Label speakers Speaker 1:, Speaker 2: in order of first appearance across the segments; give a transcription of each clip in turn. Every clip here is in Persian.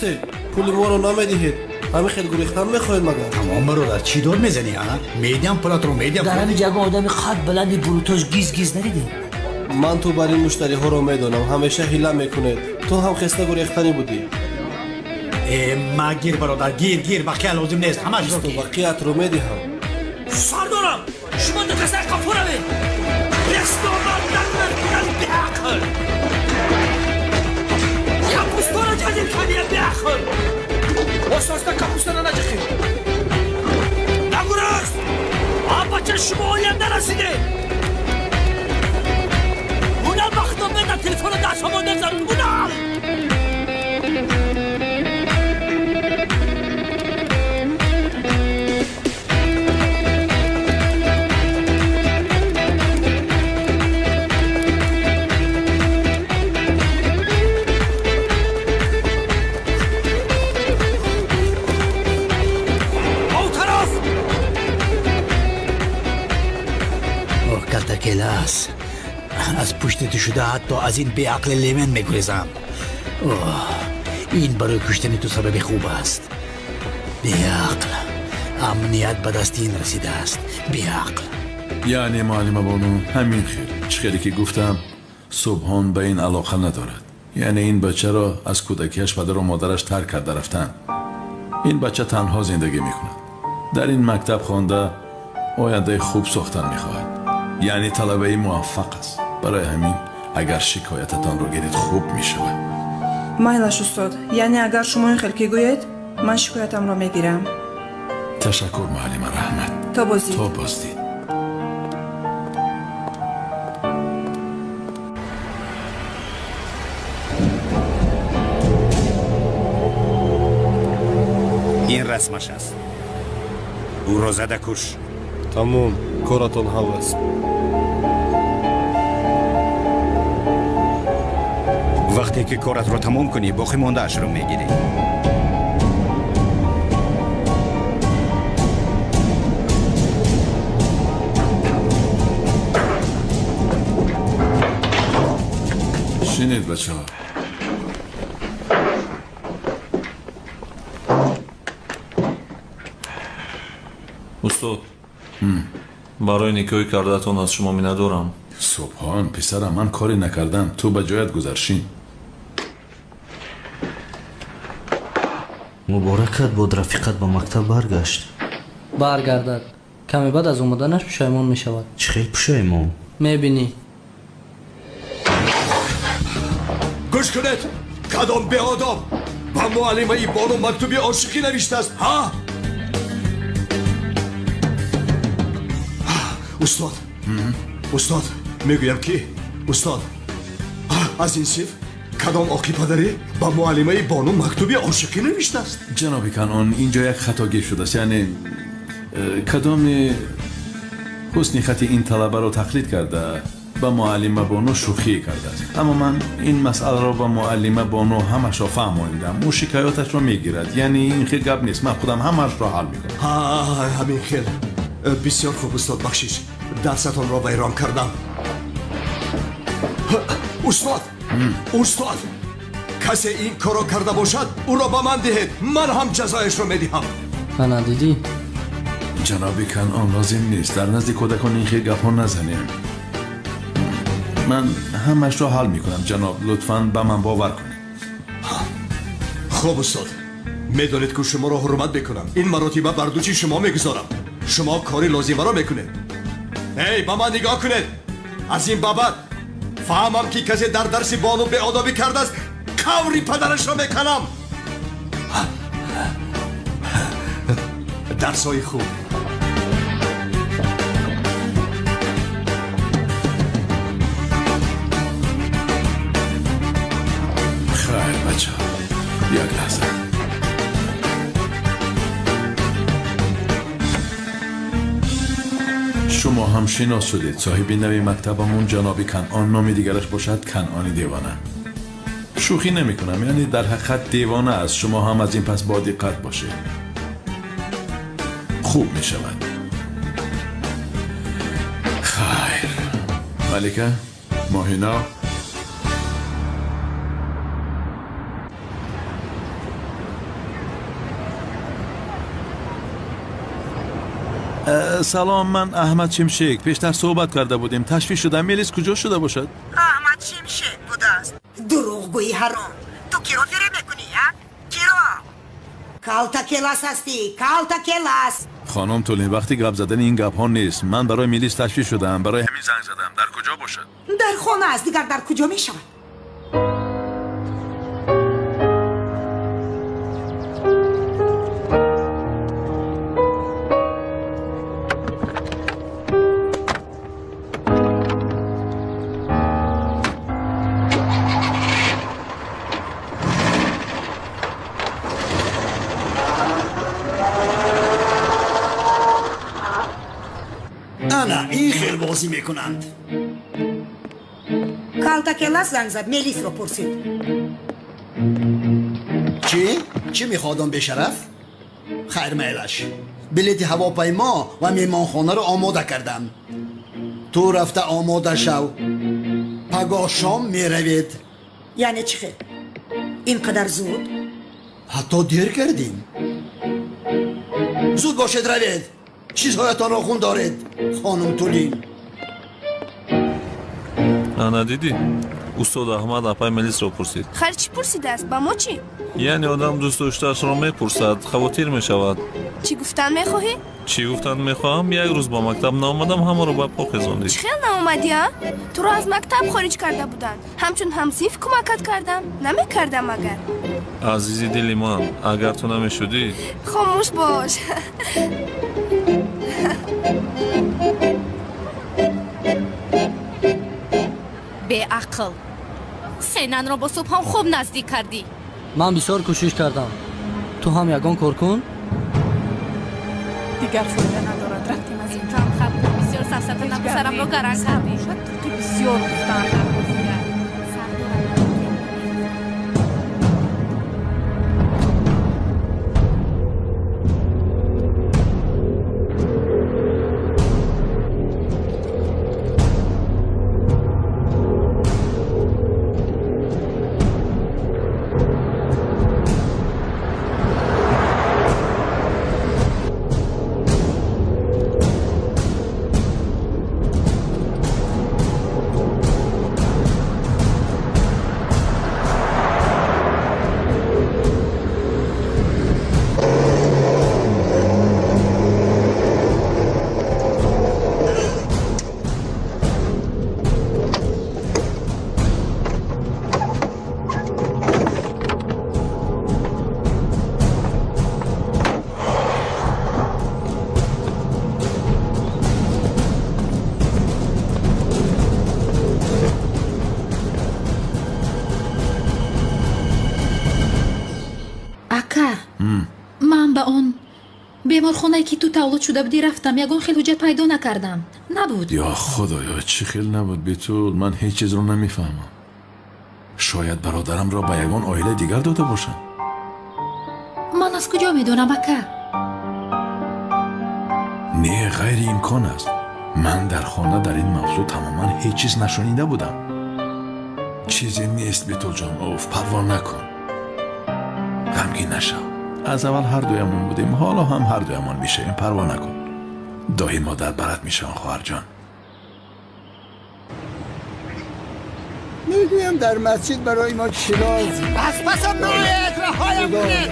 Speaker 1: نیستید پول ما رو نمیدهید همین خیلی گریختن میخواید مگر
Speaker 2: تمام برادر چی دور میزنی ها میدیم پلات رو میدیم
Speaker 3: در همین جگه آدمی خط بلندی بروتاش گیز ندیدی
Speaker 1: من تو برای مشتری ها رو میدونم همیشه هیله میکنید تو هم خسته گریختنی بودی
Speaker 2: ما گیر برادر گیر بقیه لازم نیست همش رو
Speaker 1: تو بقیت رو میدهم
Speaker 3: سردارم شما دقیقه قفوره بید رستوران نکنن به عقل کپوستورا جدید کنیه به عقل واسطه کپوستورا نجخیم نگورست آب بچه شما آینده رسیده اونم وقتا بده تلفن دست همون نزد اونم
Speaker 2: کلاس از پشت تو شده حتی از این بیعقل لیمن میگریزم این برای کشتن تو سبب خوب است بیعقل امنیت به دست این رسیده است بیعقل
Speaker 4: یعنی معلم بانو همین خیر چخیلی که گفتم صبحان به این علاقه ندارد یعنی این بچه را از کودکیش پدر و مادرش ترک کرده رفتن این بچه تنها زندگی میکند در این مکتب خوانده آینده خوب ساختن میخواهد یعنی طلبه موفق است برای همین اگر شکایتتان رو گیرید خوب میشود
Speaker 5: مایلش استاد یعنی اگر شما این خلکی گوید من شکایتم را میگیرم
Speaker 4: تشکر معلم رحمت
Speaker 5: تا بازدید
Speaker 6: این رسمش است او را زده کش
Speaker 1: تموم کارتون حل است
Speaker 6: وقتی که کارت رو تمام کنی باقی مانده اش رو میگیری
Speaker 4: شنید بچه ها
Speaker 7: استاد برای نیکوی کردتون از شما میندارم
Speaker 4: صبحان پسرم من کاری نکردم تو به جایت گذرشین
Speaker 3: مبارکت بود رفیقت با مکتب برگشت
Speaker 8: برگردد کمی بعد از اومدنش پشیمان می شود
Speaker 3: چه خیلی پشیمان
Speaker 8: میبینی
Speaker 9: گوش کنید کدام به آدم با معلمه ای بانو مکتوبی عاشقی نوشته است ها استاد میگویم که استاد از این صف کدام آقی پدری با معلمه بانو مکتوبی عاشقی نوشته است
Speaker 4: جناب کنون اینجا یک خطاگیر شده است یعنی کدام حسنی خط این طلبه رو تقلید کرده با معلمه بانو شوخی کرده است اما من این مسئله رو با معلمه بانو همش رو فهموندم او شکایاتش رو میگیرد یعنی این خیلی گپ نیست من خودم همش رو حل میکنم
Speaker 9: همین خیلی بسیار خوب استاد بخشش دستتان را ویران کردم استاد کسی این کارو کرده باشد او را به من دهید من هم جزایش رو میدهم
Speaker 8: من دیدی
Speaker 4: جناب کنعان لازم نیست در نزد کودکان این خیلی گپ ها نزنیم من همش رو حل میکنم جناب لطفاً به من باور کنید
Speaker 9: خوب استاد میدانید که شما را حرمت بکنم این مراتبه بر دوش شما میگذارم شما کاری لازمه را میکنید به من نگاه کنید از این بابت فهمم که کسی در درس بانو به آدابی کرده است کوری پدرش را میکنم درس های خوب
Speaker 4: خیر بچه ها یک لحظه شما هم شناس شدید صاحب نوی مکتبمون جناب کنعان نام دیگرش باشد کنعانی دیوانه شوخی نمی کنم یعنی در حقیقت دیوانه است شما هم از این پس با دقت باشید خوب می شود خیر ملکه ماهینا سلام، من احمد شمشک. پیشتر صحبت کرده بودیم. تشویق شدم. میلیس کجا شده باشد؟
Speaker 10: احمد شمشک بوده است. دروغگویی حرام. تو کی رو فریب میکنی ها؟ کی رو؟ کالتا کلاس هستی. کالتا کلاس.
Speaker 4: خانم تولی، وقتی گپ زدن این گپ ها نیست. من برای میلیس تشویق شدم. برای همین زنگ زدم. در کجا باشد؟
Speaker 10: در خانه است. دیگر در کجا میشود؟
Speaker 2: نه این خیلی بازی میکنند.
Speaker 10: کالتا کلاس زنگ زد. میلیس رو پرسید.
Speaker 2: چی میخوادم به شرف؟ خیر میلش، بلیت هواپیما و میمانخانه رو آماده کردم. تو رفته آماده شو، پگاه شام میروید.
Speaker 10: یعنی چی خیر؟ اینقدر زود؟
Speaker 2: حتی دیر کردیم. زود باشید روید. چیزهایتان را خون دارید خانم تولین.
Speaker 7: ندیدی؟ استاد احمد اپای میلیس رو پرسید.
Speaker 11: خیر چی پرسیده است؟ با ما چی؟
Speaker 7: یعنی آدم دوست داشتهاش رو میپرسد، خواتیر میشود.
Speaker 11: چی گفتن میخواهی؟
Speaker 7: چی گفتن میخواهم؟ یک روز با مکتب نامدم، همه رو با پا خزاندی.
Speaker 11: چی خیل نامدی ها؟ تو رو از مکتب خارج کرده بودن. همچون همسیف کمکت کردم. نمیکردم اگر.
Speaker 7: عزیزی دلی من، اگر تو نمیشدی
Speaker 11: خاموش باش.
Speaker 12: به عقل سینن را با صبح هم خوب نزدیک کردی.
Speaker 8: من بسیار کوشش کردم. تو هم یگان کار کن.
Speaker 5: دیگر فایده ندارد. رفتیم از
Speaker 12: این کم خب بسیار سفسطه نبو سرم را گرن کردی.
Speaker 5: تو بسیار گفتم.
Speaker 12: من به اون بیمارخانه که تو تولد شده بودی رفتم. یگان خیلی حجت پیدا نکردم. نبود.
Speaker 4: یا خدایا چی خیلی نبود بیتول. من هیچ چیز رو نمیفهمم. شاید برادرم را به یگان آیله دیگر داده باشم.
Speaker 12: من از کجا میدونم اکا؟
Speaker 4: نه غیر امکان است. من در خانه در این موضوع تماما هیچ چیز نشنیده بودم. چیزی نیست بیتول جان. اوف پروا نکن. غمگین نشو. از اول هر دویمون بودیم، حالا هم هر دویمون میشه. پروا نکن. دایی مادر برات میشن خواهر جان.
Speaker 2: میگویم در مسجد برای ما کلاس.
Speaker 10: از پس نوید رهایم کنید.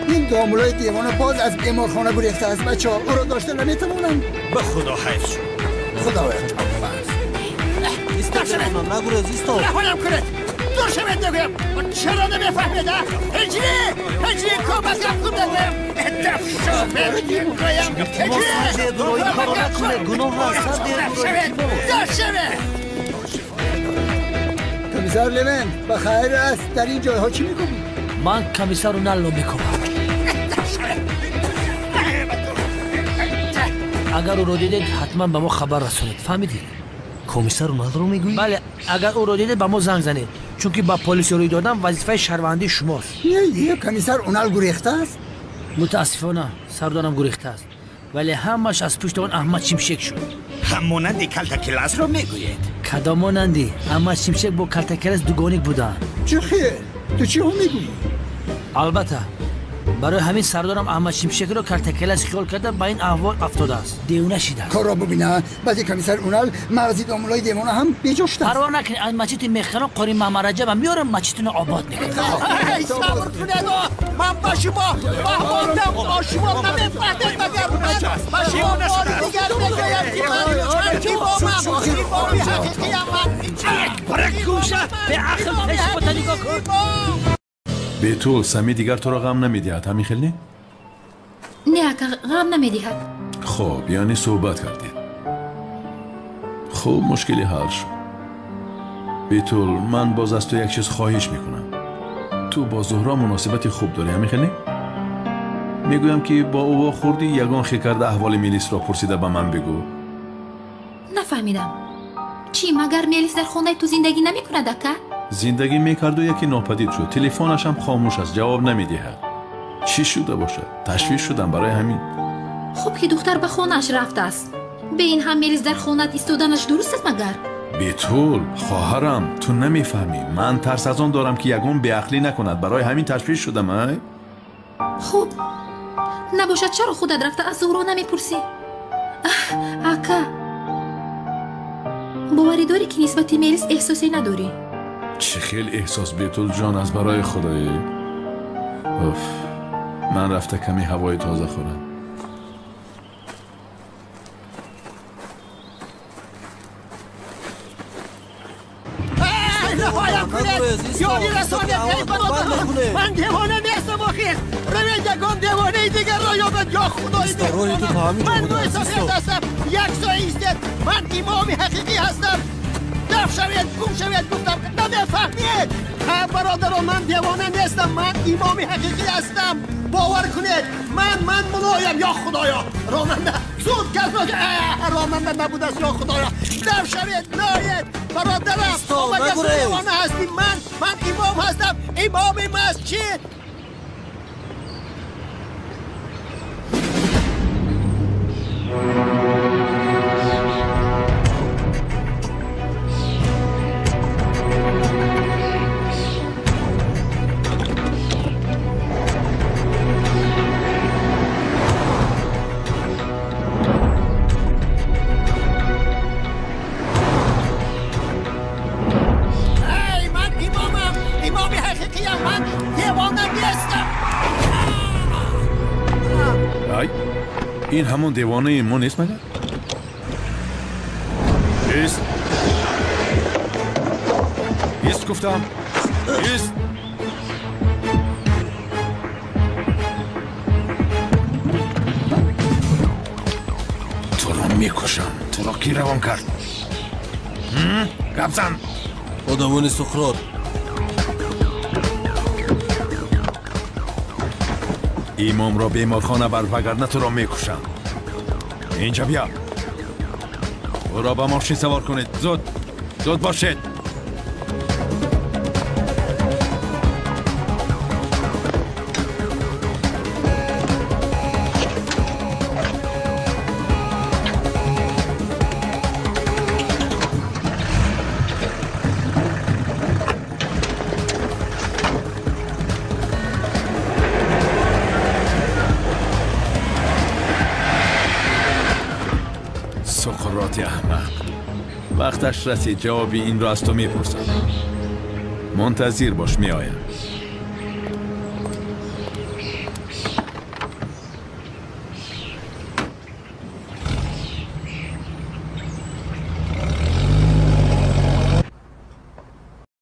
Speaker 2: این دامولای دیوانه باز از بیمارخانه گریخته است. بچه ها او را داشته نمیتوانند.
Speaker 6: به خدا حیف شد.
Speaker 2: خدا باید
Speaker 10: رهایم کنید. دور شوید نگویم. چرا نمیفهمید؟ هجری کابت هم خوب نگویم. ادف شافت گویم. هجری
Speaker 3: گناه هست.
Speaker 10: دور شوید.
Speaker 2: کمیسر لیون بخیر است. در این جایها چی میکنی؟
Speaker 8: من کمیسر رو نلو میکنم. اگر او رو دیدید حتما به ما خبر رسونید. فهمیدید؟
Speaker 3: کمیسر رونالدو رو میگویی؟
Speaker 8: بله، اگر او رو دیدید به ما زنگ زنید، چون که با پلیس روی دادن وظیفه شهروندی شماست.
Speaker 2: یه کمیسر اونال گریخته است؟
Speaker 8: متاسفانه سردانم گریخته است، ولی همش از پشت اون احمد شمشک شد.
Speaker 6: همونندی کالتا کلاس رو میگویید؟
Speaker 8: کدامونندی؟ احمد شمشک با کالتا کلاس دوگانیک بودن.
Speaker 2: چه خیر؟ تو چی هم میگویی؟
Speaker 8: البته برای همین سردارم احمد شمشک رو کارتکلاس خیال کرده با این احوال افتاده است دیونه شده است
Speaker 10: کارا ببینه بعد کمیسر اونال مرزی دامولای دیوانه هم بیجوشته است
Speaker 8: پروا نکنید این مچیت میخرم قاری محمد رجب میارم مچیتون آباد میکنم
Speaker 10: ای صبر کنید من با شما بهماندم با شما نمیفهمید مگر با شما باری دیگر بگویم که من چند با من حقیقی من
Speaker 8: برک گوشه به عقل پشت نگاه کن
Speaker 4: بیتول سمی دیگر تو را غم نمیدهد همین خیلی؟
Speaker 12: نه اکا غم نمیدهد.
Speaker 4: خب یعنی صحبت کردید خب مشکلی حل شد بیتول من باز از تو یک چیز خواهش میکنم تو با زهرا مناسبت خوب داری همین خیلی؟ میگویم که با او خوردی یگان خی کرده احوال میلیس را پرسیده به من بگو
Speaker 12: نفهمیدم چی مگر میلیس در خونه تو زندگی نمی کند اکا؟
Speaker 4: زندگی میکرد و یکی ناپدید شد تلفنش هم خاموش است جواب نمیدهد چی شده باشد تشویش شدم برای همین
Speaker 12: خب که دختر به خونه‌اش رفته است به این هم میلیس در خونت ایستادنش درست است مگر؟
Speaker 4: بیتول خواهرم تو نمیفهمی من ترس از آن دارم که یگان بیعقلی نکند برای همین تشویش شدم ای
Speaker 12: خب نباشد چرا خودت رفته از زهرا نمیپرسی؟ اکا باوری داری که نسبت میلیس احساسی نداری؟
Speaker 4: چه خیلی احساس بیتول جان از برای خدایی اوف من رفته کمی هوای تازه خورم
Speaker 10: یادی رسانه پی برادرم من دیوانه نیستم آخیر روی یگان دیوانه دیگر را یابد یا خدای من دوی سفید هستم یک سایی ایستید من امام حقیقی هستم دف شوید گم شوید گفتم نمیفهمید برادرم من دیوانه نیستم من امام حقیقی هستم باور کنید من ملایم یا خدایا رامنده زود کس رامنده نبود است یا خدایا دف شوید ناید برادرم آمگه دیوانه هستی من امام هستم امام مسجد
Speaker 4: این همون دیوانه ما نیست مگر؟ ایست گفتم ایست تو را میکشم تو را کی روان کرد گبزن
Speaker 1: آدمون سخرات
Speaker 4: امام را بیمارخانه بر وگرنه تو را میکشم اینجا بیا او را به ماشین سوار کنید زود باشید سقراط احمق وقتش رسید جوابی این را از تو میپرسم منتظر باش میآیم